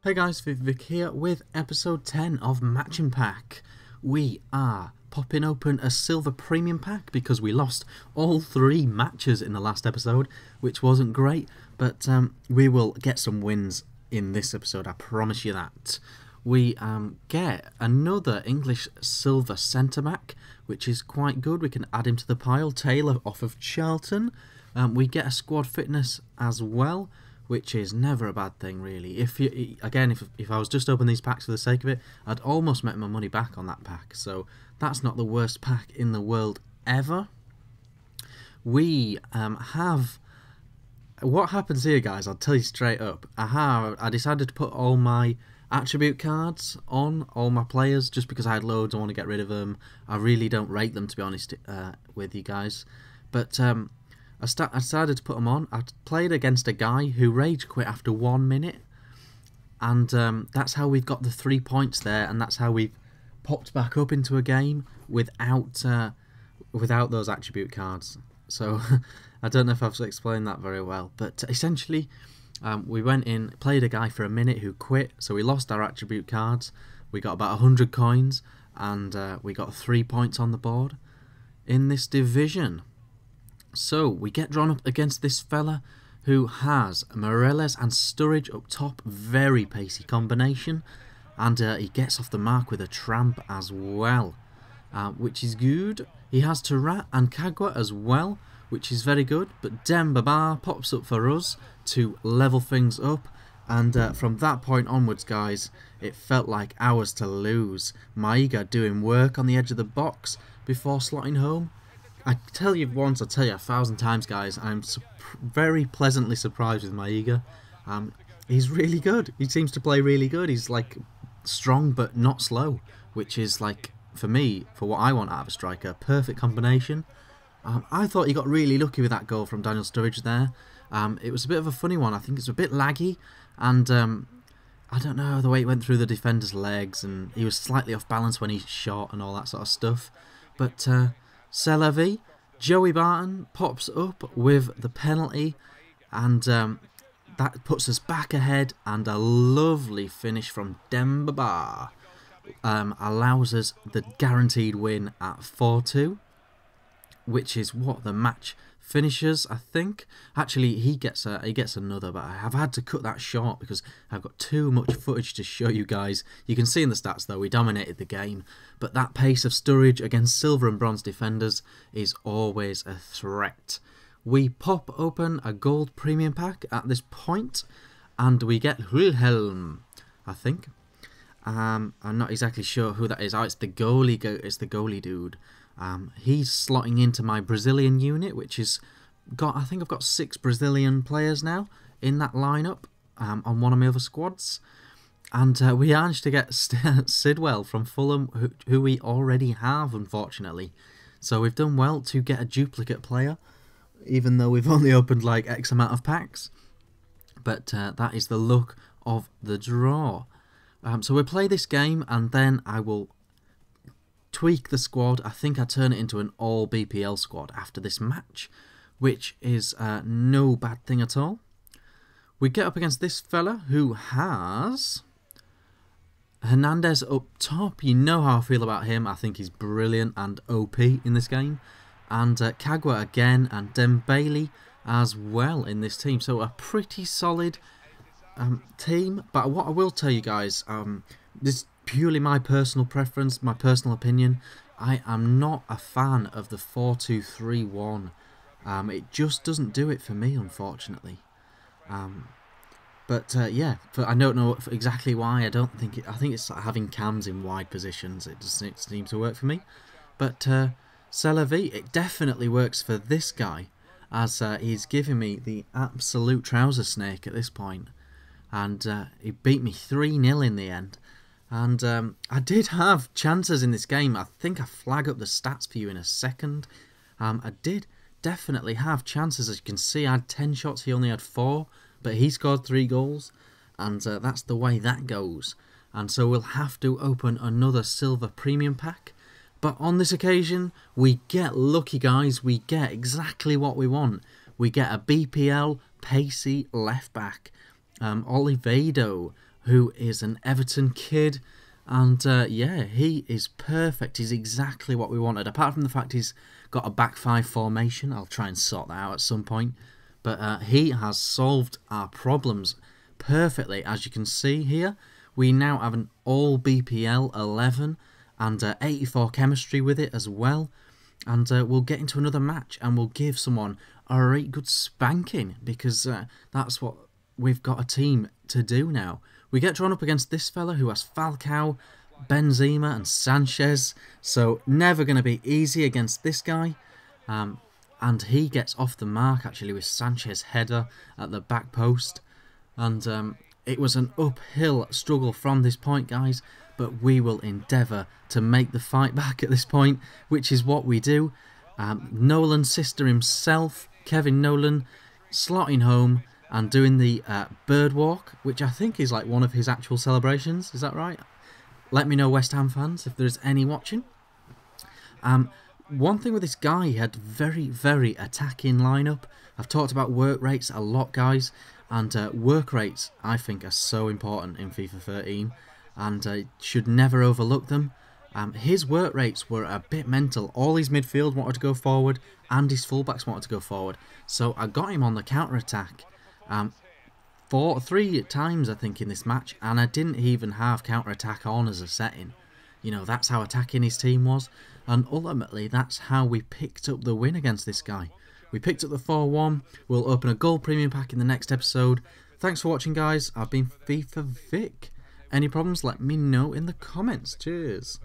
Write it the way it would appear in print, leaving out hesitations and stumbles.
Hey guys, Vic here with episode 10 of Matching Pack. We are popping open a silver premium pack because we lost all 3 matches in the last episode, which wasn't great, but we will get some wins in this episode, I promise you that. We get another English silver centre back, which is quite good. We can add him to the pile. Taylor off of Charlton. We get a squad fitness as well, which is never a bad thing, really. If I was just opening these packs for the sake of it, I'd almost make my money back on that pack. So that's not the worst pack in the world ever. We have... What happens here, guys, I'll tell you straight up. I decided to put all my attribute cards on all my players just because I had loads. I want to get rid of them. I really don't rate them, to be honest, with you guys. But... I decided to put them on. I played against a guy who rage quit after 1 minute, and that's how we've got the 3 points there, and that's how we've popped back up into a game without those attribute cards. So I don't know if I've explained that very well, but essentially we went in, played a guy for a minute who quit, so we lost our attribute cards. We got about 100 coins, and we got 3 points on the board in this division. So, we get drawn up against this fella who has Moreles and Sturridge up top, very pacey combination, and he gets off the mark with a tramp as well, which is good. He has Turat and Kagwa as well, which is very good, but Demba pops up for us to level things up, and from that point onwards, guys, it felt like ours to lose. Maiga doing work on the edge of the box before slotting home. I tell you once, I'll tell you 1,000 times, guys, I'm very pleasantly surprised with Maiga. He's really good. He seems to play really good. He's, like, strong but not slow, which is, like, for me, for what I want out of a striker, perfect combination. I thought he got really lucky with that goal from Daniel Sturridge there. It was a bit of a funny one. I think it's a bit laggy, and I don't know, the way it went through the defender's legs, and he was slightly off balance when he shot and all that sort of stuff. But... Selavi, Joey Barton pops up with the penalty, and that puts us back ahead, and a lovely finish from Demba allows us the guaranteed win at 4-2, which is what the match finishes, I think. Actually, he gets another, but I have had to cut that short because I've got too much footage to show you guys. You can see in the stats, though, we dominated the game, but that pace of Sturridge against silver and bronze defenders is always a threat. We pop open a gold premium pack at this point, and we get Wilhelm, I think. I'm not exactly sure who that is. Oh, it's the goalie dude. He's slotting into my Brazilian unit, which is I think I've got 6 Brazilian players now in that lineup on one of my other squads, and we managed to get Sidwell from Fulham, who we already have, unfortunately. So we've done well to get a duplicate player, even though we've only opened like X amount of packs. But that is the luck of the draw. So we'll play this game, and then I will tweak the squad. I think I turn it into an all BPL squad after this match, which is no bad thing at all. We get up against this fella who has Hernandez up top. You know how I feel about him. I think he's brilliant and OP in this game. And Kagwa again, and Dembele as well in this team. So a pretty solid team. But what I will tell you guys, this purely my personal preference, my personal opinion, I am not a fan of the 4-2-3-1. It just doesn't do it for me, unfortunately. Yeah, I don't know exactly why. I think it's like having cams in wide positions. It doesn't seem to work for me. But Selavi, it definitely works for this guy, as he's giving me the absolute trouser snake at this point. And he beat me 3-0 in the end. And I did have chances in this game. I think I flag up the stats for you in a second. I did definitely have chances. As you can see, I had 10 shots. He only had 4. But he scored 3 goals. And that's the way that goes. And so we'll have to open another silver premium pack. But on this occasion, we get lucky, guys. We get exactly what we want. We get a BPL pacey left back. Olivedo, who is an Everton kid. And yeah, he is perfect. He's exactly what we wanted. Apart from the fact he's got a back five formation. I'll try and sort that out at some point. But he has solved our problems perfectly. As you can see here, we now have an all BPL 11 and 84 chemistry with it as well. And we'll get into another match and we'll give someone a right good spanking, because that's what we've got a team to do now. We get drawn up against this fella who has Falcao, Benzema and Sanchez, so never going to be easy against this guy. And he gets off the mark actually with Sanchez header at the back post. And it was an uphill struggle from this point, guys, but we will endeavour to make the fight back at this point, which is what we do. Nolan's sister himself, Kevin Nolan, slotting home and doing the bird walk, which I think is like one of his actual celebrations. Is that right? Let me know, West Ham fans, if there's any watching. One thing with this guy, he had very, very attacking lineup. I've talked about work rates a lot, guys, and work rates, I think, are so important in FIFA 13, and should never overlook them. His work rates were a bit mental. All his midfield wanted to go forward, and his fullbacks wanted to go forward. So I got him on the counter-attack 3 times, I think, in this match, and I didn't even have counter-attack on as a setting. You know, that's how attacking his team was, and ultimately that's how we picked up the win against this guy. We picked up the 4-1. We'll open a gold premium pack in the next episode. Thanks for watching, guys. I've been FIFA Vic. Any problems, let me know in the comments. Cheers.